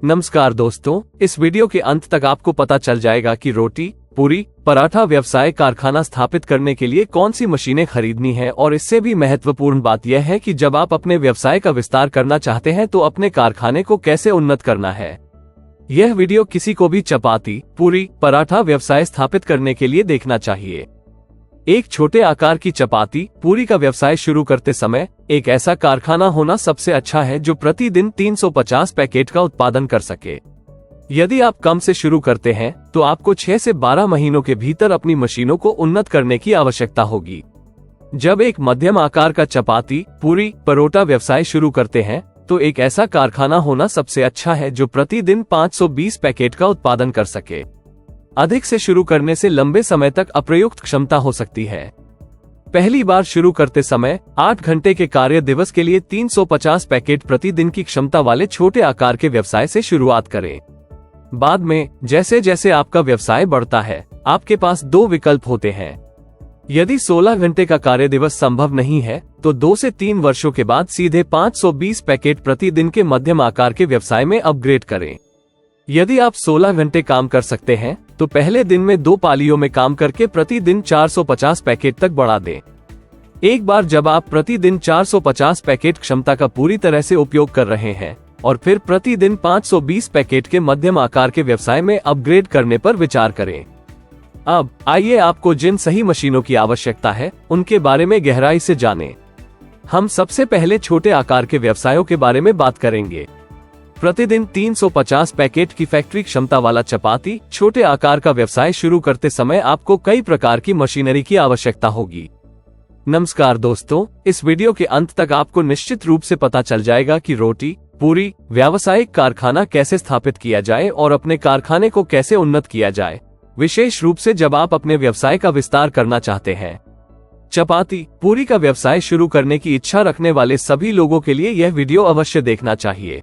नमस्कार दोस्तों, इस वीडियो के अंत तक आपको पता चल जाएगा कि रोटी, पूरी, पराठा व्यवसाय कारखाना स्थापित करने के लिए कौन सी मशीनें खरीदनी है। और इससे भी महत्वपूर्ण बात यह है कि जब आप अपने व्यवसाय का विस्तार करना चाहते हैं तो अपने कारखाने को कैसे उन्नत करना है। यह वीडियो किसी को भी चपाती, पूरी, पराठा व्यवसाय स्थापित करने के लिए देखना चाहिए। एक छोटे आकार की चपाती, पूरी का व्यवसाय शुरू करते समय एक ऐसा कारखाना होना सबसे अच्छा है जो प्रतिदिन 350 पैकेट का उत्पादन कर सके। यदि आप कम से शुरू करते हैं तो आपको 6 से 12 महीनों के भीतर अपनी मशीनों को उन्नत करने की आवश्यकता होगी। जब एक मध्यम आकार का चपाती, पूरी, परोठा व्यवसाय शुरू करते हैं तो एक ऐसा कारखाना होना सबसे अच्छा है जो प्रतिदिन 520 पैकेट का उत्पादन कर सके। अधिक से शुरू करने से लंबे समय तक अप्रयुक्त क्षमता हो सकती है। पहली बार शुरू करते समय 8 घंटे के कार्य दिवस के लिए 350 पैकेट प्रतिदिन की क्षमता वाले छोटे आकार के व्यवसाय से शुरुआत करें। बाद में जैसे जैसे आपका व्यवसाय बढ़ता है, आपके पास 2 विकल्प होते हैं। यदि 16 घंटे का कार्य दिवस संभव नहीं है तो 2 से 3 वर्षों के बाद सीधे 520 पैकेट प्रतिदिन के मध्यम आकार के व्यवसाय में अपग्रेड करें। यदि आप 16 घंटे काम कर सकते हैं तो पहले दिन में 2 पालियों में काम करके प्रतिदिन 450 पैकेट तक बढ़ा दें। एक बार जब आप प्रतिदिन 450 पैकेट क्षमता का पूरी तरह से उपयोग कर रहे हैं और फिर प्रतिदिन 520 पैकेट के मध्यम आकार के व्यवसाय में अपग्रेड करने पर विचार करें। अब आइए आपको जिन सही मशीनों की आवश्यकता है उनके बारे में गहराई से जानें। हम सबसे पहले छोटे आकार के व्यवसायों के बारे में बात करेंगे। प्रतिदिन 350 पैकेट की फैक्ट्री क्षमता वाला चपाती, छोटे आकार का व्यवसाय शुरू करते समय आपको कई प्रकार की मशीनरी की आवश्यकता होगी। नमस्कार दोस्तों, इस वीडियो के अंत तक आपको निश्चित रूप से पता चल जाएगा कि रोटी, पूरी, व्यावसायिक कारखाना कैसे स्थापित किया जाए और अपने कारखाने को कैसे उन्नत किया जाए, विशेष रूप से जब आप अपने व्यवसाय का विस्तार करना चाहते हैं। चपाती, पूरी का व्यवसाय शुरू करने की इच्छा रखने वाले सभी लोगों के लिए यह वीडियो अवश्य देखना चाहिए।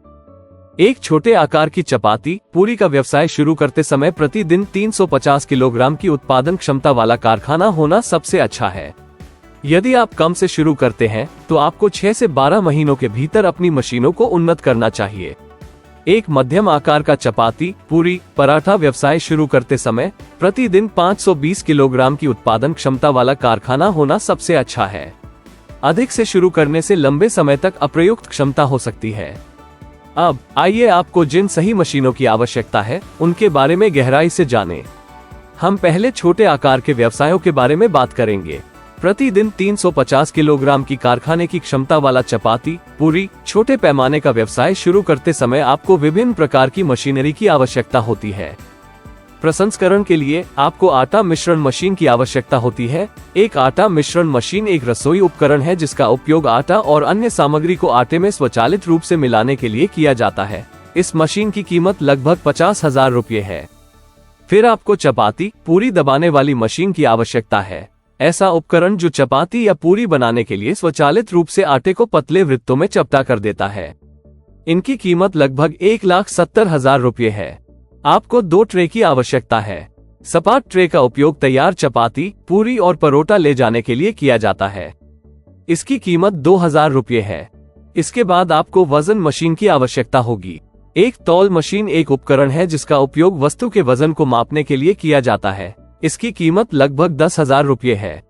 एक छोटे आकार की चपाती, पूरी का व्यवसाय शुरू करते समय प्रतिदिन 350 किलोग्राम की उत्पादन क्षमता वाला कारखाना होना सबसे अच्छा है। यदि आप कम से शुरू करते हैं तो आपको 6 से 12 महीनों के भीतर अपनी मशीनों को उन्नत करना चाहिए। एक मध्यम आकार का चपाती, पूरी, पराठा व्यवसाय शुरू करते समय प्रतिदिन 520 किलोग्राम की उत्पादन क्षमता वाला कारखाना होना सबसे अच्छा है। अधिक से शुरू करने से लंबे समय तक अप्रयुक्त क्षमता हो सकती है। अब आइए आपको जिन सही मशीनों की आवश्यकता है उनके बारे में गहराई से जानें। हम पहले छोटे आकार के व्यवसायों के बारे में बात करेंगे। प्रतिदिन 350 किलोग्राम की कारखाने की क्षमता वाला चपाती, पूरी, छोटे पैमाने का व्यवसाय शुरू करते समय आपको विभिन्न प्रकार की मशीनरी की आवश्यकता होती है। प्रसंस्करण के लिए आपको आटा मिश्रण मशीन की आवश्यकता होती है। एक आटा मिश्रण मशीन एक रसोई उपकरण है जिसका उपयोग आटा और अन्य सामग्री को आटे में स्वचालित रूप से मिलाने के लिए किया जाता है। इस मशीन की कीमत लगभग 50,000 रुपये है। फिर आपको चपाती, पूरी दबाने वाली मशीन की आवश्यकता है। ऐसा उपकरण जो चपाती या पूरी बनाने के लिए स्वचालित रूप से आटे को पतले वृत्तों में चपटा कर देता है। इनकी कीमत लगभग 1,70,000 रुपये है। आपको 2 ट्रे की आवश्यकता है। सपाट ट्रे का उपयोग तैयार चपाती, पूरी और परोठा ले जाने के लिए किया जाता है। इसकी कीमत 2,000 रुपये है। इसके बाद आपको वजन मशीन की आवश्यकता होगी। एक तौल मशीन एक उपकरण है जिसका उपयोग वस्तु के वजन को मापने के लिए किया जाता है। इसकी कीमत लगभग 10,000 रुपये है।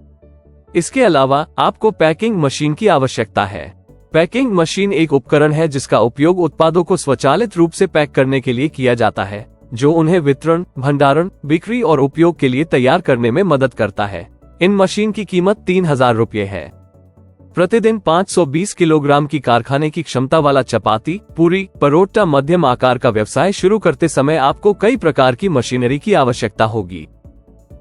इसके अलावा आपको पैकिंग मशीन की आवश्यकता है। पैकिंग मशीन एक उपकरण है जिसका उपयोग उत्पादों को स्वचालित रूप से पैक करने के लिए किया जाता है, जो उन्हें वितरण, भंडारण, बिक्री और उपयोग के लिए तैयार करने में मदद करता है। इन मशीन की कीमत 3,000 रुपये है। प्रतिदिन 520 किलोग्राम की कारखाने की क्षमता वाला चपाती, पूरी, परोठा मध्यम आकार का व्यवसाय शुरू करते समय आपको कई प्रकार की मशीनरी की आवश्यकता होगी।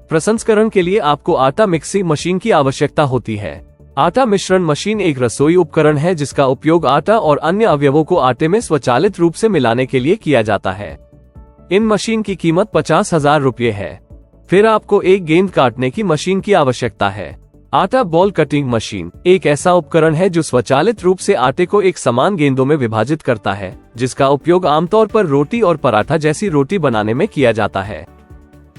प्रसंस्करण के लिए आपको आटा मिक्सिंग मशीन की आवश्यकता होती है। आटा मिश्रण मशीन एक रसोई उपकरण है जिसका उपयोग आटा और अन्य अवयवों को आटे में स्वचालित रूप से मिलाने के लिए किया जाता है। इन मशीन की कीमत 50,000 रुपये है। फिर आपको एक गेंद काटने की मशीन की आवश्यकता है। आटा बॉल कटिंग मशीन एक ऐसा उपकरण है जो स्वचालित रूप से आटे को एक समान गेंदों में विभाजित करता है, जिसका उपयोग आमतौर पर रोटी और पराठा जैसी रोटी बनाने में किया जाता है।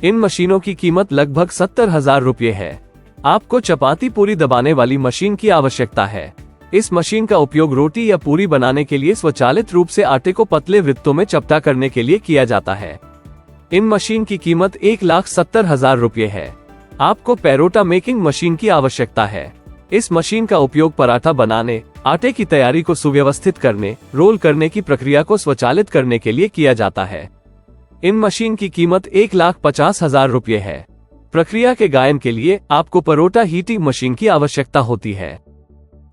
इन मशीनों की कीमत लगभग 70,000 रुपये है। आपको चपाती, पूरी दबाने वाली मशीन की आवश्यकता है। इस मशीन का उपयोग रोटी या पूरी बनाने के लिए स्वचालित रूप से आटे को पतले वृत्तों में चपटा करने के लिए किया जाता है। इन मशीन की कीमत 1,70,000 रुपये है। आपको पेरोटा मेकिंग मशीन की आवश्यकता है। इस मशीन का उपयोग पराठा बनाने, आटे की तैयारी को सुव्यवस्थित करने, रोल करने की प्रक्रिया को स्वचालित करने के लिए किया जाता है। इन मशीन की कीमत 1,50,000 रुपये है। प्रक्रिया के गायन के लिए आपको परोटा हीटिंग मशीन की आवश्यकता होती है।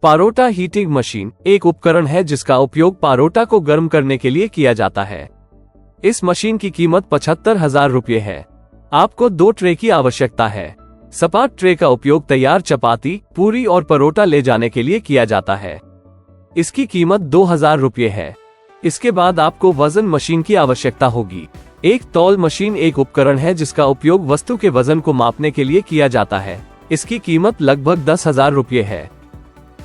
पारोटा हीटिंग मशीन एक उपकरण है जिसका उपयोग पारोटा को गर्म करने के लिए किया जाता है। इस मशीन की कीमत 75,000 रुपये है। आपको 2 ट्रे की आवश्यकता है। सपाट ट्रे का उपयोग तैयार चपाती, पूरी और परोटा ले जाने के लिए किया जाता है। इसकी कीमत 2,000 रुपये है। इसके बाद आपको वजन मशीन की आवश्यकता होगी। एक तौल मशीन एक उपकरण है जिसका उपयोग वस्तु के वजन को मापने के लिए किया जाता है। इसकी कीमत लगभग 10,000 रुपये है।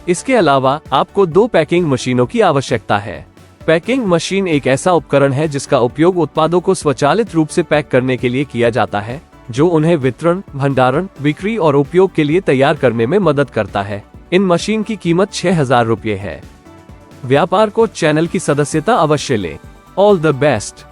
इसके अलावा आपको 2 पैकिंग मशीनों की आवश्यकता है। पैकिंग मशीन एक ऐसा उपकरण है जिसका उपयोग उत्पादों को स्वचालित रूप से पैक करने के लिए किया जाता है, जो उन्हें वितरण, भंडारण, बिक्री और उपयोग के लिए तैयार करने में मदद करता है। इन मशीन की कीमत 6,000 रुपये है। व्यापार को चैनल की सदस्यता अवश्य लें। All the best.